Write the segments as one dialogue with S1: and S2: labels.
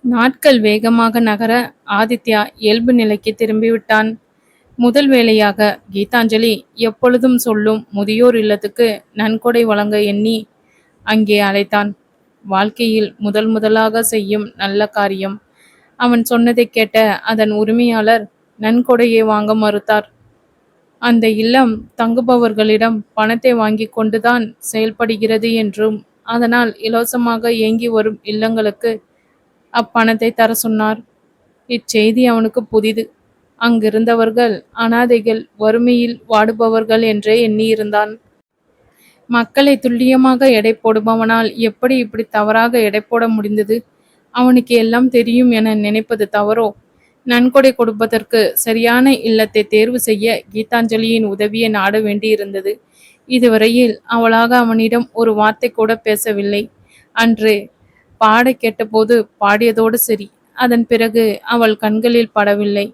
S1: நாட்கள் வேகமாக நகர ஆதித்யா இயல்பு நிலைக்கு திரும்பிவிட்டான். முதல் வேளையாக கீதாஞ்சலி எப்பொழுதும் சொல்லும் முதியோர் இல்லத்துக்கு நன்கொடை வழங்க எண்ணி அங்கே அழைத்தான். வாழ்க்கையில் முதல் முதலாக செய்யும் நல்ல காரியம். அவன் சொன்னதை கேட்ட அதன் உரிமையாளர் நன்கொடையை வாங்க மறுத்தார். அந்த இல்லம் தங்குபவர்களிடம் பணத்தை வாங்கி கொண்டுதான் செயல்படுகிறது என்றும் அதனால் இலவசமாக இயங்கி வரும் இல்லங்களுக்கு அப்பணத்தை தர சொன்னார். இச்செய்தி அவனுக்கு புதிது. அங்கிருந்தவர்கள் அனாதைகள், வறுமையில் வாடுபவர்கள் என்றே எண்ணியிருந்தான். மக்களை துல்லியமாக எடை போடுபவனால் எப்படி இப்படி தவறாக எடை போட முடிந்தது? அவனுக்கு எல்லாம் தெரியும் என நினைப்பது தவறோ? நன்கொடை கொடுப்பதற்கு சரியான இல்லத்தை தேர்வு செய்ய கீதாஞ்சலியின் உதவியை நாட வேண்டியிருந்தது. இதுவரையில் அவளாக அவனிடம் ஒரு வார்த்தை கூட பேசவில்லை. அன்று பாட கேட்டபோது பாடியதோடு சரி. அதன் பிறகு அவள் கண்களில் படவில்லை.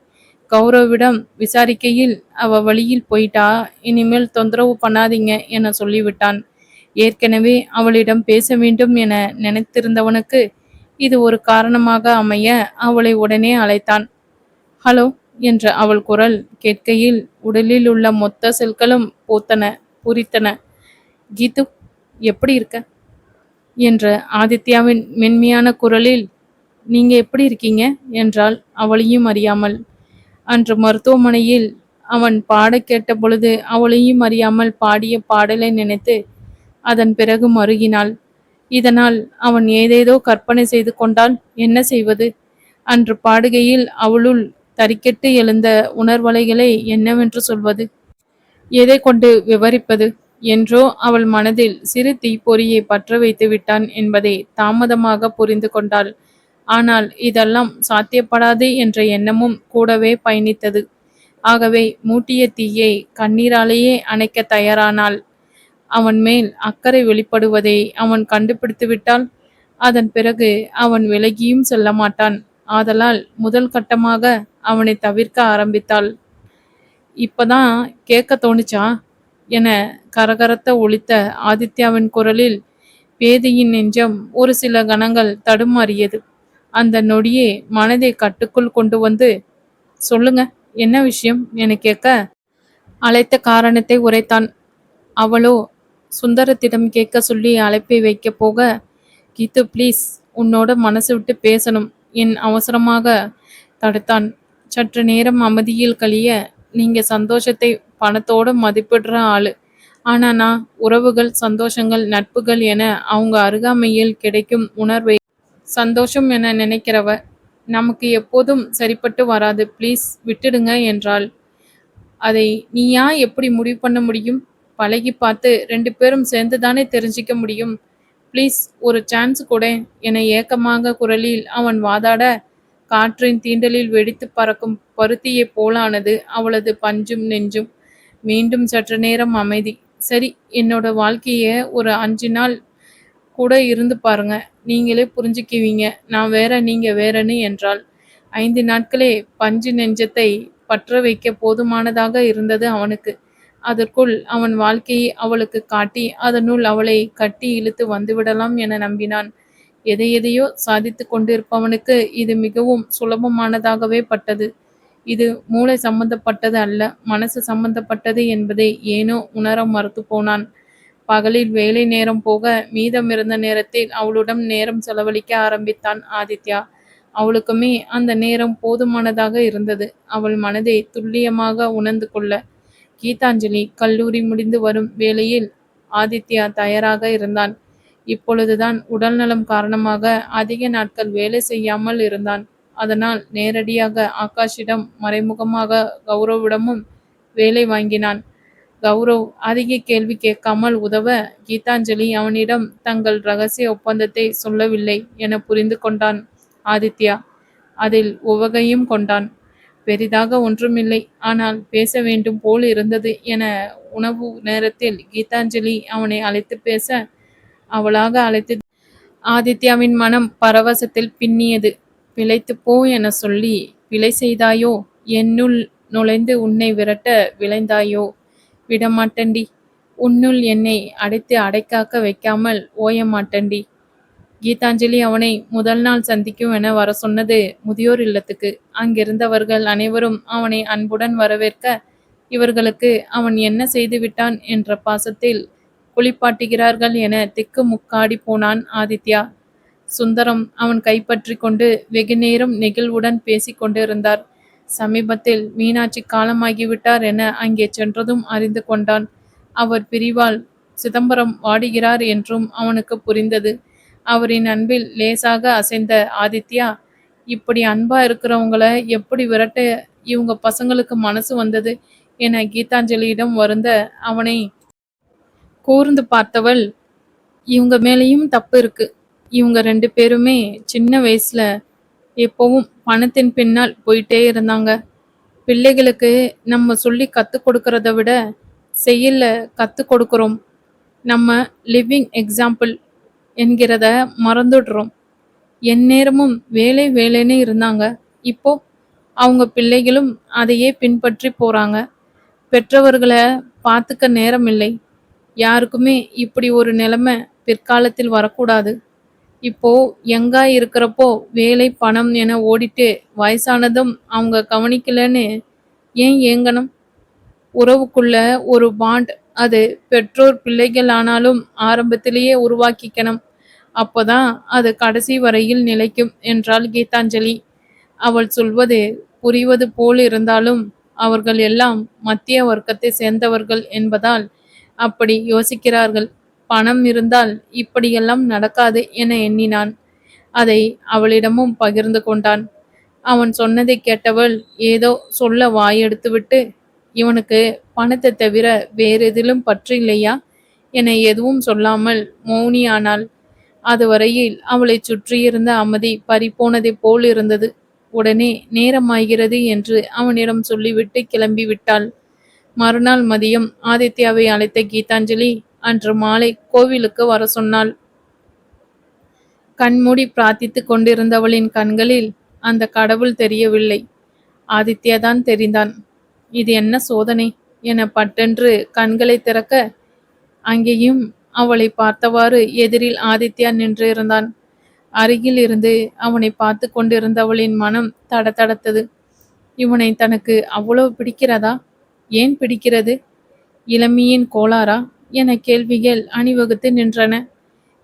S1: கௌரவிடம் விசாரிக்கையில் அவ வழியில் போயிட்டா, இனிமேல் தொந்தரவு பண்ணாதீங்க என சொல்லிவிட்டான். ஏற்கனவே அவளிடம் பேச வேண்டும் என நினைத்திருந்தவனுக்கு இது ஒரு காரணமாக அமைய அவளை உடனே அழைத்தான். ஹலோ என்ற அவள் குரல் கேட்கையில் உடலில் உள்ள மொத்த செல்களும் பூரித்தன. கீது, எப்படி இருக்க என்ற ஆதித்யாவின் மென்மையான குரலில் நீங்க எப்படி இருக்கீங்க என்றாள் அவளையும் அறியாமல். அன்று மருத்துவமனையில் அவன் பாட கேட்ட பொழுது அவளையும் அறியாமல் பாடிய பாடலை நினைத்து அதன் பிறகு மருகினாள். இதனால் அவன் ஏதேதோ கற்பனை செய்து கொண்டால் என்ன செய்வது? அன்று பாடுகையில் அவளுள் தறிக்கெட்டு எழுந்த உணர்வலைகளை என்னவென்று சொல்வது? எதை கொண்டு விவரிப்பது என்றோ அவள் மனதில் சிறு தீப்பொறியை பற்ற வைத்து விட்டான் என்பதை தாமதமாக புரிந்து கொண்டாள். ஆனால் இதெல்லாம் சாத்தியப்படாது என்ற எண்ணமும் கூடவே பயணித்தது. ஆகவே மூட்டிய தீயை கண்ணீராலேயே அணைக்க தயாரானாள். அவன் மேல் அக்கறை வெளிப்படுவதை அவன் கண்டுபிடித்து விட்டால் அதன் பிறகு அவன் விலகியும் செல்ல மாட்டான். ஆதலால் முதல் கட்டமாக அவனை தவிர்க்க ஆரம்பித்தாள். இப்பதான் கேட்க தோணுச்சா என கரகரத்த ஒலித்த ஆதித்யாவின் குரலில் பேதியின் நெஞ்சம் ஒரு சில கணங்கள் தடுமாறியது. அந்த நொடியே மனதை கட்டுக்குள் கொண்டு வந்து, சொல்லுங்க, என்ன விஷயம் என கேட்க அழைத்த காரணத்தை உரைத்தான். அவளோ சுந்தரத்திடம் கேட்க சொல்லி அழைப்பை வைக்க போக, கீது ப்ளீஸ், உன்னோட மனசு விட்டு பேசணும் என் அவசரமாக தடுத்தான். சற்று நேரம் அமைதியில் கழிய, நீங்க சந்தோஷத்தை பணத்தோட மதிப்பிடுற ஆளு. ஆனா நான் உறவுகள், சந்தோஷங்கள், நட்புகள் என அவங்க அருகாமையில் கிடைக்கும் உணர்வை சந்தோஷம் என நினைக்கிறவ. நமக்கு எப்போதும் சரிப்பட்டு வராது, ப்ளீஸ் விட்டுடுங்க என்றாள். அதை நீயா எப்படி முடிவு பண்ண முடியும்? பழகி பார்த்து 2 பேரும் சேர்ந்து தானே தெரிஞ்சிக்க முடியும். ப்ளீஸ் ஒரு சான்ஸ் கொடு என ஏக்கமாக குரலில் அவன் வாதாட, காற்றின் தீண்டலில் வெடித்து பறக்கும் பருத்தியைப் போலானது அவளது பஞ்சும் நெஞ்சும். மீண்டும் சற்று நேரம் அமைதி. சரி, என்னோட வாழ்க்கைய ஒரு 5 நாள் கூட இருந்து பாருங்க, நீங்களே புரிஞ்சுக்குவீங்க, நான் வேற நீங்க வேறன்னு என்றாள். 5 நாட்களே பஞ்சு நெஞ்சத்தை பற்ற வைக்க போதுமானதாக இருந்தது அவனுக்கு. அதற்குள் அவன் வாழ்க்கையை அவளுக்கு காட்டி அதனுள் அவளை கட்டி இழுத்து வந்துவிடலாம் என நம்பினான். எதையெதையோ சாதித்து கொண்டிருப்பவனுக்கு இது மிகவும் சுலபமானதாகவே பட்டது. இது மூளை சம்பந்தப்பட்டது அல்ல, மனசு சம்பந்தப்பட்டது என்பதை ஏனோ உணர மறுத்து போனான். பகலில் வேலை நேரம் போக மீதமிருந்த நேரத்தில் அவளுடன் நேரம் செலவழிக்க ஆரம்பித்தான் ஆதித்யா. அவளுக்குமே அந்த நேரம் போதுமானதாக இருந்தது, அவள் மனதை துல்லியமாக உணர்ந்து கொள்ள. கீதாஞ்சலி கல்லூரி முடிந்து வரும் வேளையில் ஆதித்யா தயாராக இருந்தான். இப்பொழுதுதான் உடல்நலம் காரணமாக அதிக நாட்கள் வேலை செய்யாமல் இருந்தான். அதனால் நேரடியாக ஆகாஷிடம், மறைமுகமாக கௌரவிடமும் வேலை வாங்கினான். கௌரவ் அதிக கேள்வி கேட்காமல் உதவ, கீதாஞ்சலி அவனிடம் தங்கள் ரகசிய ஒப்பந்தத்தை சொல்லவில்லை என புரிந்து கொண்டான் ஆதித்யா. அதில் உவகையும் கொண்டான். பெரிதாக ஒன்றுமில்லை, ஆனால் பேச வேண்டும் போல் இருந்தது என உணவு நேரத்தில் கீதாஞ்சலி அவனை அழைத்து பேச, அவளாக அழைத்து ஆதித்யாவின் மனம் பரவசத்தில் பின்னியது. பிழைத்து போ என சொல்லி பிழை செய்தாயோ? என்னுள் நுழைந்து உன்னை விரட்ட விளைந்தாயோ? விடமாட்டண்டி. உன்னுள் என்னை அடைத்து அடைக்காக்க வைக்காமல் ஓய மாட்டண்டி. கீதாஞ்சலி அவனை முதல் நாள் சந்திக்கும் என வர சொன்னது முதியோர் இல்லத்துக்கு. அங்கிருந்தவர்கள் அனைவரும் அவனை அன்புடன் வரவேற்க, இவர்களுக்கு அவன் என்ன செய்து விட்டான் என்ற பாசத்தில் குளிப்பாட்டுகிறார்கள் என திக்கு முக்காடி போனான் ஆதித்யா. சுந்தரம் அவன் கைப்பற்றி கொண்டு வெகு நேரம் நெகிழ்வுடன் பேசிக் கொண்டிருந்தார். சமீபத்தில் மீனாட்சி காலமாகிவிட்டார் என அங்கே சென்றதும் அறிந்து கொண்டான். அவர் பிரிவால் சிதம்பரம் வாடுகிறார் என்றும் அவனுக்கு புரிந்தது. அவரின் அன்பில் லேசாக அசைந்த ஆதித்யா, இப்படி அன்பா இருக்கிறவங்கள எப்படி விரட்ட இவங்க பசங்களுக்கு மனசு வந்தது என கீதாஞ்சலியிடம் வருந்த அவனை கூர்ந்து பார்த்தவள், இவங்க மேலேயும் தப்பு இருக்கு. இவங்க 2 பேருமே சின்ன வயசுல எப்பவும் பணத்தின் பின்னால் போயிட்டே இருந்தாங்க. பிள்ளைகளுக்கு நம்ம சொல்லி கத்து கொடுக்கறத விட செயல்ல கத்து கொடுக்கிறோம். நம்ம லிவிங் எக்ஸாம்பிள் என்கிறத மறந்துடுறோம். எந்நேரமும் வேலை வேலைன்னு இருந்தாங்க. இப்போ அவங்க பிள்ளைகளும் அதையே பின்பற்றி போறாங்க. பெற்றவர்களை பார்த்துக்க நேரம் இல்லை. யாருக்குமே இப்படி ஒரு நிலைமை பிற்காலத்தில் வரக்கூடாது. இப்போ யங்கா இருக்கிறப்போ வேலை பணம் என ஓடிட்டு வயசானதும் அவங்க கவனிக்கலன்னு ஏன் ஏங்கணும்? உறவுக்குள்ள ஒரு பாண்ட், அது பெற்றோர் பிள்ளைகள் ஆனாலும் ஆரம்பத்திலேயே உருவாக்கிக்கணும். அப்போதான் அது கடைசி வரையில் நிலைக்கும் என்றாள் கீதாஞ்சலி. அவள் சொல்வது புரிவது போல் இருந்தாலும் அவர்கள் எல்லாம் மத்திய வர்க்கத்தை சேர்ந்தவர்கள் என்பதால் அப்படி யோசிக்கிறார்கள். பணம் இருந்தால் இப்படியெல்லாம் நடக்காது என எண்ணினான். அதை அவளிடமும் பகிர்ந்து கொண்டான். அவன் சொன்னதை கேட்டவள் ஏதோ சொல்ல வாயெடுத்துவிட்டு, இவனுக்கு பணத்தை தவிர வேறெதிலும் பற்று இல்லையா என எதுவும் சொல்லாமல் மௌனியானாள். அதுவரையில் அவளை சுற்றியிருந்த அமைதி பறிபோனதை போல் இருந்தது. உடனே நேரமாகிறது என்று அவனிடம் சொல்லிவிட்டு கிளம்பி விட்டாள். மறுநாள் மதியம் ஆதித்யாவை அழைத்த கீதாஞ்சலி அன்று மாலை கோவிலுக்கு வர சொன்னாள். கண்மூடி பிரார்த்தித்து கொண்டிருந்தவளின் கண்களில் அந்த கடவுள் தெரியவில்லை. ஆதித்யாதான் தெரிந்தான். இது என்ன சோதனை என பட்டென்று கண்களை திறக்க, அங்கேயும் அவளை பார்த்தவாறு எதிரில் ஆதித்யா நின்றிருந்தான். அருகில் இருந்து அவனை பார்த்து கொண்டிருந்தவளின் மனம் தடதடத்தது. இவனை தனக்கு அவ்வளவு பிடிக்கிறதா? ஏன் பிடிக்கிறது? இளமையின் கோளாறா என கேள்விகள் அணிவகுத்து நின்றன.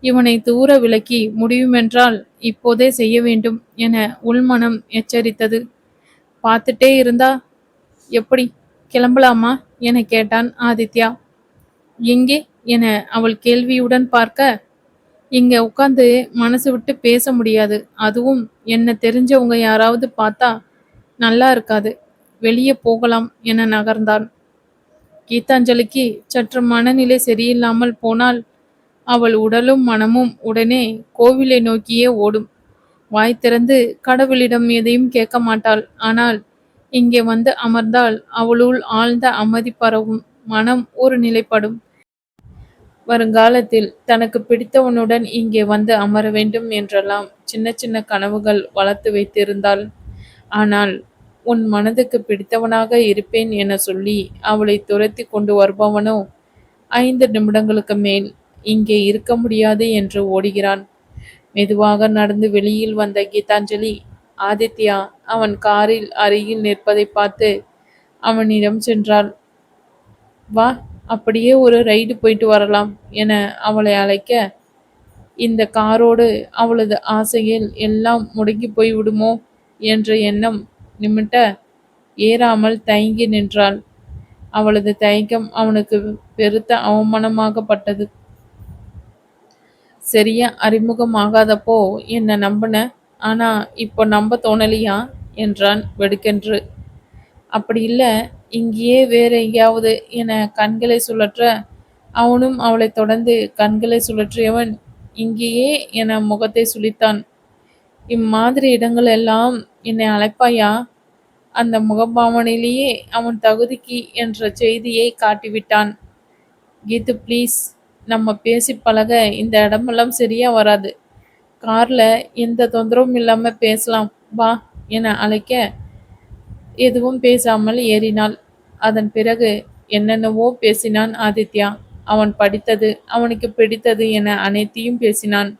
S1: இவனை தூர விலக்கி முடியுமென்றால் இப்போதே செய்ய வேண்டும் என உள்மனம் எச்சரித்தது. பார்த்துட்டே இருந்தா எப்படி, கிளம்பலாமா என கேட்டான் ஆதித்யா. எங்கே என அவள் கேள்வியுடன் பார்க்க, இங்க உட்காந்து மனசு விட்டு பேச முடியாது. அதுவும் என்ன தெரிஞ்சவங்க யாராவது பார்த்தா நல்லா இருக்காது. வெளியே போகலாம் என நகர்ந்தான். கீதாஞ்சலிக்கு சற்று மனநிலை சரியில்லாமல் போனால் அவள் உடலும் மனமும் உடனே கோவிலை நோக்கியே ஓடும். வாய் திறந்து கடவுளிடம் எதையும் கேட்க மாட்டாள். ஆனால் இங்கே வந்து அமர்ந்தால் அவளுள் ஆழ்ந்த அமைதி பரவும். மனம் ஒரு நிலைப்படும். வருங்காலத்தில் தனக்கு பிடித்தவனுடன் இங்கே வந்து அமர வேண்டும் என்றெல்லாம் சின்ன சின்ன கனவுகள் வளர்த்து வைத்திருந்தாள். ஆனால் உன் மனதுக்கு பிடித்தவனாக இருப்பேன் என சொல்லி அவளை துரத்தி கொண்டு வருபவனோ 5 நிமிடங்களுக்கு மேல் இங்கே இருக்க முடியாது என்று ஓடுகிறான். மெதுவாக நடந்து வெளியில் வந்த கீதாஞ்சலி, ஆதித்யா அவன் காரில் அருகில் நிற்பதை பார்த்து அவனிடம் சென்றாள். வா, அப்படியே ஒரு ரைடு போயிட்டு வரலாம் என அவளை அழைக்க, இந்த காரோடு அவளது ஆசையில் எல்லாம் முடங்கி போய் விடுமோ என்ற எண்ணம் நிமிட்ட ஏறாமல் தயங்கி நின்றாள். அவளது தயக்கம் அவனுக்கு பெருத்த அவமானமாகப்பட்டது. சரியா அறிமுகமாகாதப்போ என்ன நம்பின, ஆனா இப்போ நம்ப தோணலியா என்றான் வெடுக்கென்று. அப்படி இல்லை, இங்கேயே வேற எங்கேயாவது என கண்களை சுழற்ற, அவனும் அவளை தொடர்ந்து கண்களை சுழற்றியவன் இங்கேயே என முகத்தை சுளித்தான். இம்மாதிரி இடங்கள் எல்லாம் என்னை அழைப்பாயா? அந்த முகபாவனையிலேயே அவன் தகுதிக்கு என்ற செய்தியை காட்டிவிட்டான். கீது ப்ளீஸ், நம்ம பேசி பழக இந்த இடமெல்லாம் சரியா வராது. கார்ல எந்த தொந்தரவும் இல்லாம பேசலாம் வா என அழைக்க, எதுவும் பேசாமல் ஏறினாள். அதன் பிறகு என்னென்னவோ பேசினான் ஆதித்யா. அவன் படித்தது, அவனுக்கு பிடித்தது என அனைத்தையும் பேசினான்.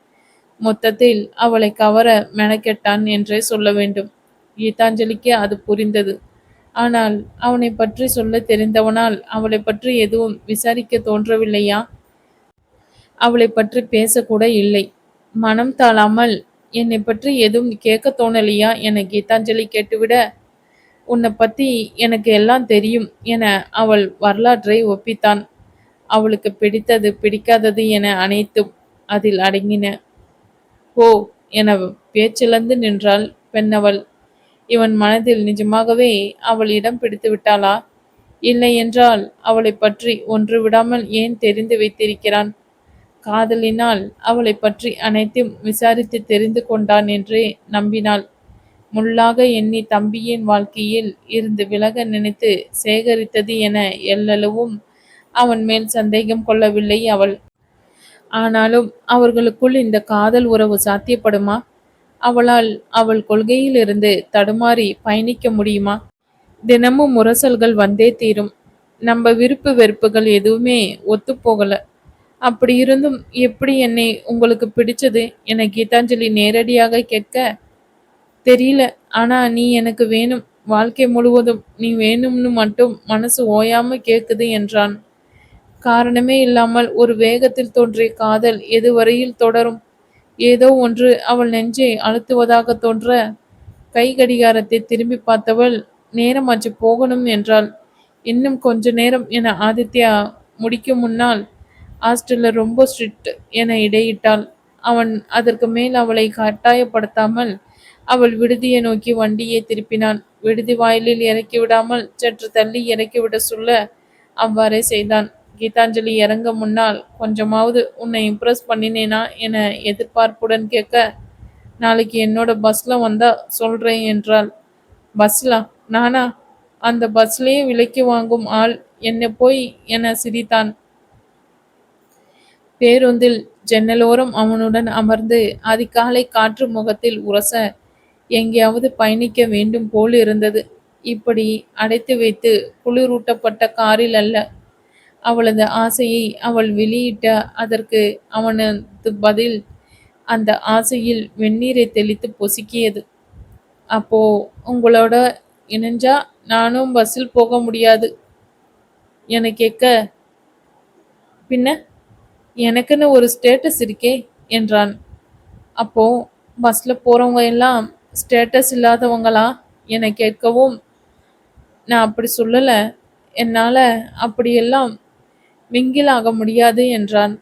S1: மொத்தத்தில் அவளை கவர மெனக்கெட்டான் என்றே சொல்ல வேண்டும். கீதாஞ்சலிக்கு அது புரிந்தது. ஆனால் அவனை பற்றி சொல்ல தெரிந்தவனால் அவளை பற்றி எதுவும் விசாரிக்க தோன்றவில்லையா? அவளை பற்றி பேசக்கூட இல்லை. மனம் தாழாமல் என்னை பற்றி எதுவும் கேட்க தோணலையா என கீதாஞ்சலி கேட்டுவிட, உன்னை பத்தி எனக்கு எல்லாம் தெரியும் என அவள் வரலாற்றை ஒப்பித்தான். அவளுக்கு பிடித்தது பிடிக்காதது என அனைத்தும் அதில் அடங்கின. ஓ என பேச்சிழந்து நின்றாள் பெண்ணவள். இவன் மனதில் நிஜமாகவே அவள் இடம் பிடித்து விட்டாளா? இல்லை என்றால் அவளை பற்றி ஒன்று விடாமல் ஏன் தெரிந்து வைத்திருக்கிறான்? காதலினால் அவளை பற்றி அனைத்தையும் விசாரித்து தெரிந்து கொண்டான் என்றே நம்பினாள். முள்ளாக எண்ணி தம்பியின் வாழ்க்கையில் இருந்து விலக நினைத்து சேகரித்தது என எல்லளவும் அவன் மேல் சந்தேகம் கொள்ளவில்லை அவள். ஆனாலும் அவர்களுக்குள் இந்த காதல் உறவு சாத்தியப்படுமா? அவளால் அவள் கொள்கையிலிருந்து தடுமாறி பயணிக்க முடியுமா? தினமும் முரசல்கள் வந்தே தீரும். நம்ம விருப்பு வெறுப்புகள் எதுவுமே ஒத்துப்போகல. அப்படி இருந்தும் எப்படி என்னை உங்களுக்கு பிடிச்சது என கீதாஞ்சலி நேரடியாக கேட்க, தெரியல, ஆனா நீ எனக்கு வேணும், வாழ்க்கை முழுவதும் நீ வேணும்னு மட்டும் மனசு ஓயாம கேக்குது என்றான். காரணமே இல்லாமல் ஒரு வேகத்தில் தோன்றிய காதல் எதுவரையில் தொடரும்? ஏதோ ஒன்று அவள் நெஞ்சை அழுத்துவதாக தோன்ற, கை கடிகாரத்தை திரும்பி பார்த்தவள் நேரமாச்சு போகணும் என்றாள். இன்னும் கொஞ்ச நேரம் என ஆதித்யா முடிக்கும் முன்னால், ஹாஸ்டல்ல ரொம்ப ஸ்ட்ரிக்ட் என இடையிட்டாள். அவன் அதற்கு மேல் அவளை கட்டாயப்படுத்தாமல் அவள் விடுதியை நோக்கி வண்டியை திருப்பினான். விடுதி வாயிலில் இறக்கி விடாமல் சற்று தள்ளி இறக்கிவிட சொல்ல அவ்வாறே செய்தான். கீதாஞ்சலி இறங்க முன்னால், கொஞ்சமாவது உன்னை இம்ப்ரெஸ் பண்ணினேனா என எதிர்பார்ப்புடன் கேட்க, நாளைக்கு என்னோட பஸ்ல வந்தா சொல்றேன் என்றாள். பஸ்லா? நானா? அந்த பஸ்லயே விலைக்கு வாங்கும் ஆள் என்ன போய் என சிரித்தான். பேருந்தில் ஜன்னலோரம் அவனுடன் அமர்ந்து அதிகாலை காற்று முகத்தில் உரச எங்கேயாவது பயணிக்க வேண்டும் போல் இருந்தது. இப்படி அடைத்து வைத்து குளிரூட்டப்பட்ட காரில் அல்ல. அவளது ஆசையை அவள் வெளியிட்ட அதற்கு அவனது பதில் அந்த ஆசையில் வெந்நீரை தெளித்து பொசுக்கியது. அப்போ உங்களோட இணைஞ்சா நானும் பஸ்ஸில் போக முடியாது என கேட்க, பின்ன எனக்குன்னு ஒரு ஸ்டேட்டஸ் இருக்கே என்றான். அப்போ பஸ்ல போறவங்க எல்லாம் ஸ்டேட்டஸ் இல்லாதவங்களா என கேட்கவும், நான் அப்படி சொல்லல, என்னால அப்படியெல்லாம் மிங்கில் ஆக முடியாது என்றான்.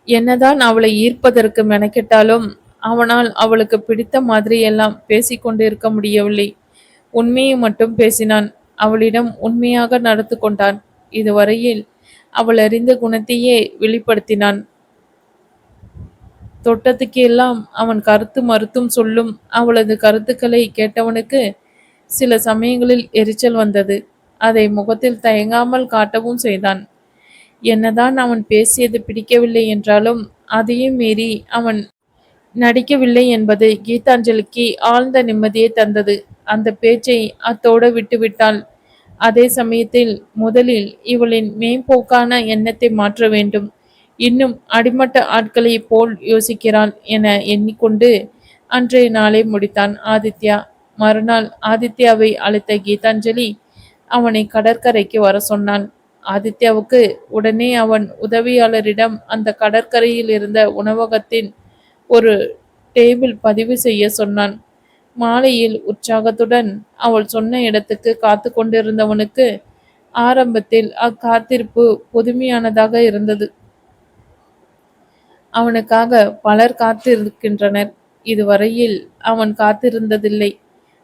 S1: என்னதான் அவளை ஈர்ப்பதற்கு மெனக்கெட்டாலும் அவனால் அவளுக்கு பிடித்த மாதிரி எல்லாம் பேசிக்கொண்டு இருக்க முடியவில்லை. உண்மையை மட்டும் பேசினான். அவளிடம் உண்மையாக நடந்து கொண்டான். இதுவரையில் அவள் அறிந்த குணத்தையே வெளிப்படுத்தினான். தொட்டத்துக்கு எல்லாம் அவன் கருத்து மறுத்தும் சொல்லும் அவளது கருத்துக்களை கேட்டவனுக்கு சில சமயங்களில் எரிச்சல் வந்தது. அதை முகத்தில் தயங்காமல் காட்டவும் செய்தான். என்னதான் அவன் பேசியது பிடிக்கவில்லை என்றாலும் அதையும் மீறி அவன் நடிக்கவில்லை என்பது கீதாஞ்சலிக்கு ஆழ்ந்த நிம்மதியை தந்தது. அந்த பேச்சை அத்தோடு விட்டுவிட்டாள். அதே சமயத்தில் முதலில் இவளின் மேம்போக்கான எண்ணத்தை மாற்ற வேண்டும். இன்னும் அடிமட்ட ஆட்களை போல் யோசிக்கிறாள் என எண்ணிக்கொண்டு அன்றைய நாளை முடித்தான் ஆதித்யா. மறுநாள் ஆதித்யாவை அழைத்த கீதாஞ்சலி அவனை கடற்கரைக்கு வர சொன்னான். ஆதித்யாவுக்கு உடனே அவன் உதவியாளரிடம் அந்த கடற்கரையில் இருந்த உணவகத்தின் ஒரு டேபிள் பதிவு செய்ய சொன்னான். மாலையில் உற்சாகத்துடன் அவள் சொன்ன இடத்துக்கு காத்து கொண்டிருந்தவனுக்கு ஆரம்பத்தில் அக்காத்திருப்பு புதுமையானதாக இருந்தது. அவனுக்காக பலர் காத்திருக்கின்றனர். இதுவரையில் அவன் காத்திருந்ததில்லை,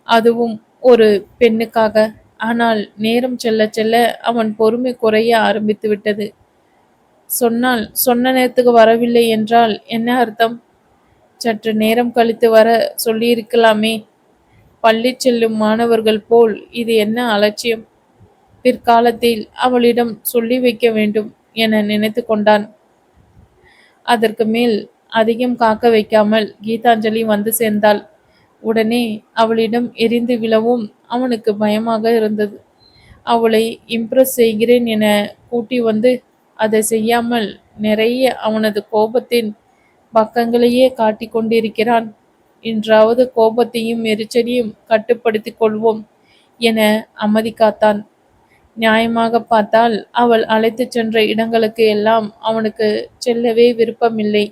S1: அதுவும் ஒரு பெண்ணுக்காக. ஆனால் நேரம் செல்ல செல்ல அவன் பொறுமை குறைய ஆரம்பித்து விட்டது. சொன்ன நேரத்துக்கு வரவில்லை என்றால் என்ன அர்த்தம்? சற்று நேரம் கழித்து வர சொல்லியிருக்கலாமே. பள்ளி செல்லும் மாணவர்கள் போல் இது என்ன அலட்சியம்? பிற்காலத்தில் அவளிடம் சொல்லி வைக்க வேண்டும் என நினைத்து கொண்டான். அதற்கு மேல் அதிகம் காக்க வைக்காமல் கீதாஞ்சலி வந்து சேர்ந்தாள். உடனே அவளிடம் எரிந்து விழவும் அவனுக்கு பயமாக இருந்தது. அவளை இம்ப்ரெஸ் செய்கிறேன் என கூட்டி வந்து அதை செய்யாமல் நிறைய அவனது கோபத்தின் பக்கங்களையே காட்டிக் கொண்டிருக்கிறான். இன்றாவது கோபத்தையும் எரிச்சலையும் கட்டுப்படுத்திக் கொள்வோம் என அமைதி காத்தான். நியாயமாக பார்த்தால் அவள் அழைத்துச் சென்ற இடங்களுக்கு எல்லாம் அவனுக்கு செல்லவே விருப்பமில்லை.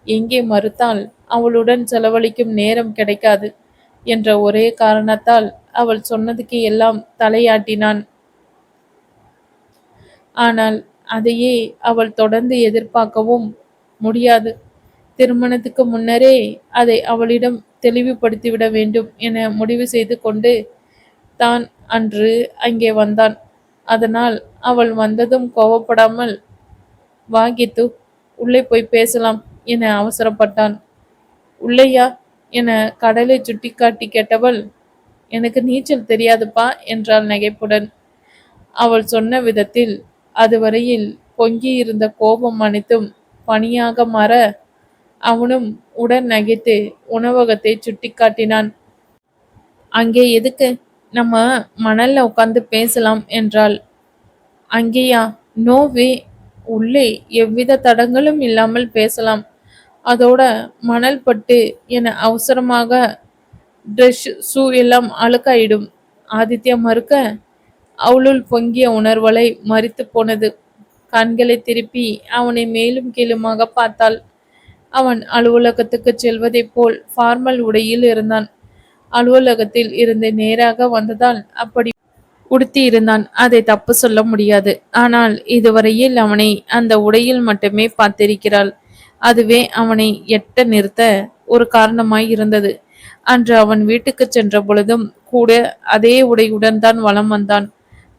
S1: எங்கே மறுத்தால் அவளுடன் செலவழிக்கும் நேரம் கிடைக்காது என்ற ஒரே காரணத்தால் அவள் சொன்னதுக்கு எல்லாம் தலையாட்டினான். ஆனால் அதையே அவள் தொடர்ந்து எதிர்பார்க்கவும் முடியாது. திருமணத்துக்கு முன்னரே அதை அவளிடம் தெளிவுபடுத்திவிட வேண்டும் என முடிவு செய்து கொண்டு தான் அன்று அங்கே வந்தான். அதனால் அவள் வந்ததும் கோபப்படாமல், "வா கீத்து, உள்ளே போய் பேசலாம்" என அவசரப்பட்டான். "உள்ளேயா?" என கடலை சுட்டிக்காட்டி கேட்டவள், "எனக்கு நீச்சல் தெரியாதுப்பா" என்றாள் நகைப்புடன். அவள் சொன்ன விதத்தில் அதுவரையில் பொங்கியிருந்த கோபம் அனைத்தும் பனியாக மாற அவனும் உடன் நகைத்து உணவகத்தை சுட்டிக்காட்டினான். "அங்கே எதுக்கு? நம்ம மணல்ல உட்கார்ந்து பேசலாம்" என்றாள். "அங்கேயா? No way. உள்ளே எவ்வித தடங்களும் இல்லாமல் பேசலாம். அதோட மணல் பட்டு என அவசரமாக ட்ரெஸ் ஷூ எல்லாம் அழுக்காயிடும்." ஆதித்யா மறுக்க அவளுள் பொங்கிய உணர்வலை மறித்து போனது. கண்களை திருப்பி அவனை மேலும் கீழுமாக பார்த்தாள். அவன் அலுவலகத்துக்கு செல்வதைப் போல் ஃபார்மல் உடையில் இருந்தான். அலுவலகத்தில் இருந்து நேராக வந்ததால் அப்படி உடுத்தி இருந்தான். அதை தப்பு சொல்ல முடியாது. ஆனால் இதுவரையில் அவனை அந்த உடையில் மட்டுமே பார்த்திருக்கிறாள். அதுவே அவனை எட்ட நிறுத்த ஒரு காரணமாய் இருந்தது. அன்று அவன் வீட்டுக்கு சென்ற பொழுதும் கூட அதே உடையுடன் தான் வலம் வந்தான்.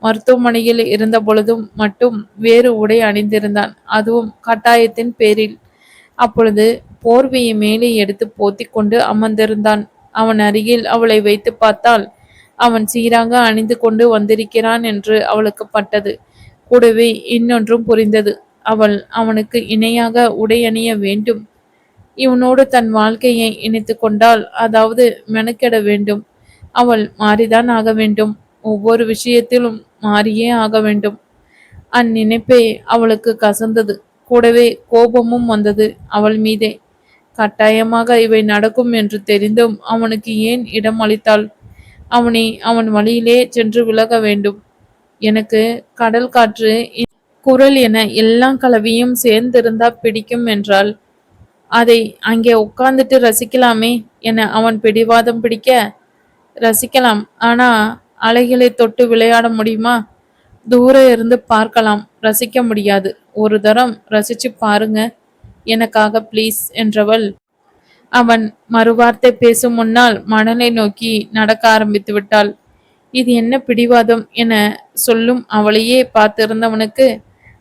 S1: மருத்துவமனையில் இருந்த பொழுதும் மட்டும் வேறு உடை அணிந்திருந்தான். அதுவும் கட்டாயத்தின் பேரில். அப்பொழுது போர்வையை மேலே எடுத்து போத்தி கொண்டு அமர்ந்திருந்தான். அவன் அருகில் அவளை வைத்து பார்த்தால் அவன் சீராக அணிந்து கொண்டு வந்திருக்கிறான் என்று அவளுக்கு பட்டது. கூடவே இன்னொன்றும் புரிந்தது. அவள் அவனுக்கு இணையாக உடை அணிய வேண்டும். இவனோடு தன் வாழ்க்கையை இணைத்து கொண்டால், அதாவது மெனக்கெட வேண்டும். அவள் மாறிதான் ஆக வேண்டும். ஒவ்வொரு விஷயத்திலும் மாறியே ஆக வேண்டும். அந்நினைப்பே அவளுக்கு கசந்தது. கூடவே கோபமும் வந்தது அவள் மீதே. கட்டாயமாக இவை நடக்கும் என்று தெரிந்தும் அவனுக்கு ஏன் இடம் அளித்தாள்? அவனை அவன் வழியிலே சென்று விலக வேண்டும். எனக்கு கடல் காற்று குரல் என எல்லா கலவையும் சேர்ந்திருந்தா பிடிக்கும் என்றாள். அதை அங்கே உட்கார்ந்துட்டு ரசிக்கலாமே என அவன் பிடிவாதம் பிடிக்க, ரசிக்கலாம், ஆனா அலைகளை தொட்டு விளையாட முடியுமா? தூர இருந்து பார்க்கலாம், ரசிக்க முடியாது. ஒரு தரம் ரசிச்சு பாருங்க எனக்காக ப்ளீஸ் என்றவள் அவன் மறுவார்த்தை பேசும் முன்னால் மணலை நோக்கி நடக்க ஆரம்பித்து விட்டாள். இது என்ன பிடிவாதம் என சொல்லும் அவளையே பார்த்திருந்தவனுக்கு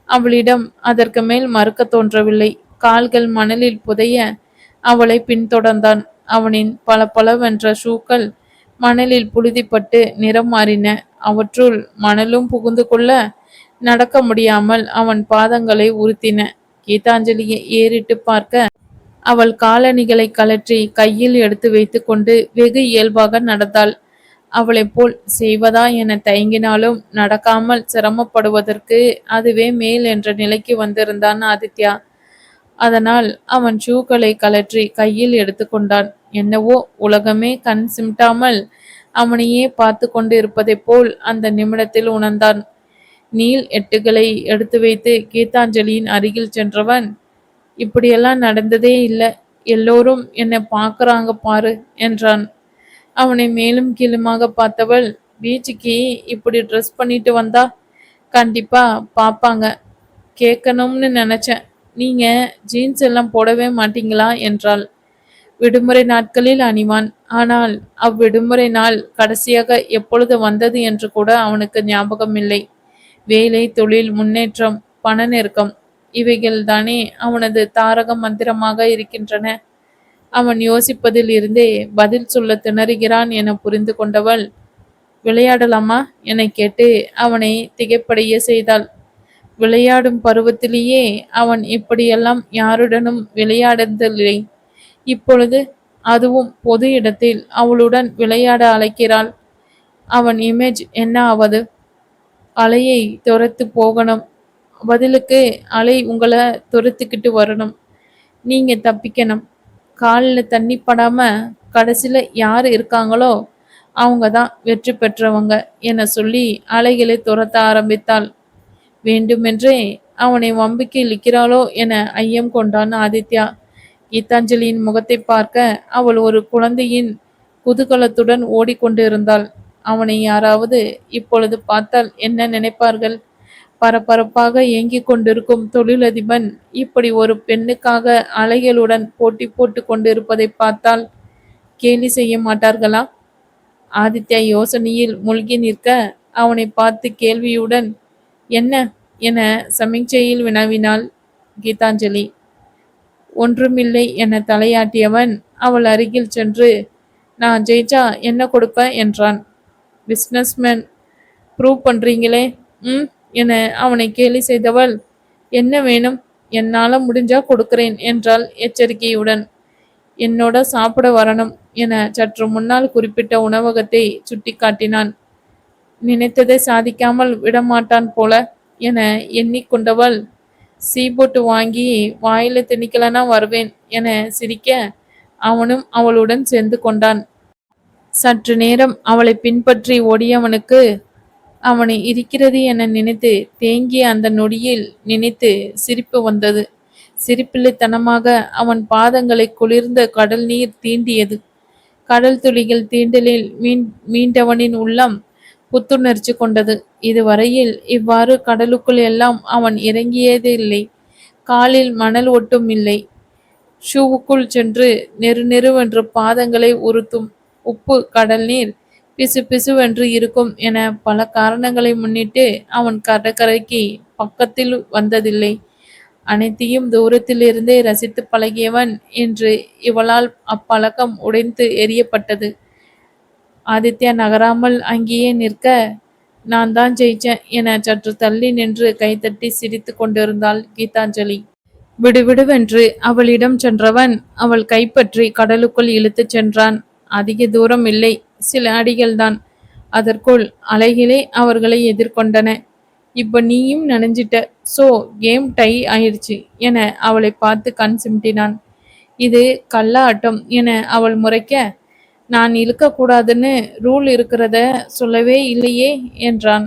S1: அவளிடம் அதற்கு மேல் மறுக்க தோன்றவில்லை. கால்கள் மணலில் புதைய அவளை பின்தொடர்ந்தான். அவனின் பளபளவென்ற ஷூக்கள் மணலில் புழுதிப்பட்டு நிறம் மாறின. அவற்றுள் மணலும் புகுந்து கொள்ள நடக்க முடியாமல் அவன் பாதங்களை உறுத்தின. கீதாஞ்சலியை ஏறிட்டு பார்க்க அவள் காலணிகளை கழற்றி கையில் எடுத்து வைத்து கொண்டு வெகு இயல்பாக நடந்தாள். அவளை போல் செய்வதா என தயங்கினாலும் நடக்காமல் சிரமப்படுவதற்கு அதுவே மேல் என்ற நிலைக்கு வந்திருந்தான் ஆதித்யா. அதனால் அவன் ஷூக்களை கழற்றி கையில் எடுத்து கொண்டான். என்னவோ உலகமே கண் சிமிட்டாமல் அவனையே பார்த்து கொண்டு இருப்பதைப் போல் அந்த நிமிடத்தில் உணர்ந்தான். நீல் எட்டுகளை எடுத்து வைத்து கீதாஞ்சலியின் அருகில் சென்றவன், இப்படியெல்லாம் நடந்ததே இல்லை, எல்லோரும் என்னை பார்க்கறாங்க பாரு என்றான். அவனை மேலும் கீழுமாக பார்த்தவள், பீச்சுக்கு இப்படி ட்ரெஸ் பண்ணிட்டு வந்தா கண்டிப்பா பார்ப்பாங்க, கேட்கணும்னு நினைச்சேன், நீங்க ஜீன்ஸ் எல்லாம் போடவே மாட்டீங்களா என்றாள். விடுமுறை நாட்களில் அணிவான். ஆனால் அவ்விடுமுறை நாள் கடைசியாக எப்பொழுது வந்தது என்று கூட அவனுக்கு ஞாபகம் இல்லை. வேலை, தொழில், முன்னேற்றம், பண நெருக்கம், இவைகள் தானே அவனது தாரக மந்திரமாக இருக்கின்றன. அவன் யோசிப்பதில் இருந்தே பதில் சொல்ல திணறுகிறான் என புரிந்து கொண்டவள், விளையாடலாமா என கேட்டு அவனை திகைப்படைய செய்தாள். விளையாடும் பருவத்திலேயே அவன் இப்படியெல்லாம் யாருடனும் விளையாடுவதில்லை. இப்பொழுது அதுவும் பொது இடத்தில் அவளுடன் விளையாட அழைக்கிறாள். அவன் இமேஜ் என்ன ஆவது? அலையை துரத்து போகணும், பதிலுக்கு அலை உங்களை துரத்துக்கிட்டு வரணும். நீங்க தப்பிக்கணும். கால்ல தண்ணி படாம கடைசில யாரு இருக்காங்களோ அவங்க தான் வெற்றி பெற்றவங்க என சொல்லி அலைகளை துரத்த ஆரம்பித்தாள். வேண்டுமென்றே அவனை வம்புக்கு இழுக்கிறாளோ என ஐயம் கொண்டான் ஆதித்யா. கீதாஞ்சலியின் முகத்தை பார்க்க அவள் ஒரு குழந்தையின் குதூகலத்துடன் ஓடிக்கொண்டிருந்தாள். அவனை யாராவது இப்பொழுது பார்த்தால் என்ன நினைப்பார்கள்? பரபரப்பாக இயங்கிக் கொண்டிருக்கும் தொழிலதிபன் இப்படி ஒரு பெண்ணுக்காக அலைகளுடன் போட்டி போட்டு கொண்டிருப்பதை பார்த்தால் கேலி செய்ய மாட்டார்களா? ஆதித்யா யோசனையில் மூழ்கி நிற்க அவனை பார்த்து கேள்வியுடன் என்ன என சமிக்ஞையில் வினவினாள் கீதாஞ்சலி. ஒன்றுமில்லை என தலையாட்டியவன் அவள் அருகில் சென்று நான் ஜெயிச்சா என்ன கொடுப்ப என்றான். பிஸ்னஸ்மேன் ப்ரூவ் பண்றீங்களே ம் என அவனை கேலி செய்தவள் என்ன வேணும்? என்னால முடிஞ்சா கொடுக்கிறேன் என்றாள் எச்சரிக்கையுடன். என்னோட சாப்பிட வரணும் என சற்று முன்னால் குறிப்பிட்ட உணவகத்தை சுட்டி காட்டினான். நினைத்ததை சாதிக்காமல் விடமாட்டான் போல என எண்ணிக்கொண்டவள் சீபோட்டு வாங்கி வாயில திணிக்கலனா வருவேன் என சிரிக்க அவனும் அவளுடன் சேர்ந்து கொண்டான். சற்று நேரம் அவளை பின்பற்றி ஓடியவனுக்கு அவனை இருக்கிறது என நினைத்து தேங்கிய அந்த நொடியில் நினைத்து சிரிப்பு வந்தது. சிரிப்பிள்ளைத்தனமாக அவன் பாதங்களை குளிர்ந்த கடல் நீர் தீண்டியது. கடல் துளிகள் தீண்டலில் மீண்டவனின் உள்ளம் புத்துணர்ச்சி கொண்டது. இதுவரையில் இவ்வாறு கடலுக்குள் எல்லாம் அவன் இறங்கியதில்லை. காலில் மணல் ஒட்டும் இல்லை. ஷூவுக்குள் சென்று நெருவென்று பாதங்களை உறுத்தும் உப்பு கடல் நீர் பிசு பிசுவென்று இருக்கும் என பல காரணங்களை முன்னிட்டு அவன் கடற்கரைக்கு பக்கத்தில் வந்ததில்லை. அனைத்தையும் தூரத்திலிருந்தே ரசித்து பழகியவன் என்று இவளால் அப்பழக்கம் உடைந்து எரியப்பட்டது. ஆதித்யா நகராமல் அங்கேயே நிற்க நான் தான் ஜெயிச்சேன் என சற்று தள்ளி நின்று கைத்தட்டி சிரித்து கொண்டிருந்தாள் கீதாஞ்சலி. விடுவிடுவென்று அவளிடம் சென்றவன் அவள் கைப்பற்றி கடலுக்குள் இழுத்துச் சென்றான். அதிக தூரம் இல்லை, சில அடிகள்தான். அதற்குள் அலைகளே அவர்களை எதிர்கொண்டன. இப்ப நீயும் நனைஞ்சிட்ட, சோ கேம் டை ஆயிடுச்சு என அவளை பார்த்து கண் சிமிட்டினான். இது கல்லாட்டம் என அவள் முறைக்க நான் இழுக்கக்கூடாதுன்னு ரூல் இருக்கிறத சொல்லவே இல்லையே என்றான்.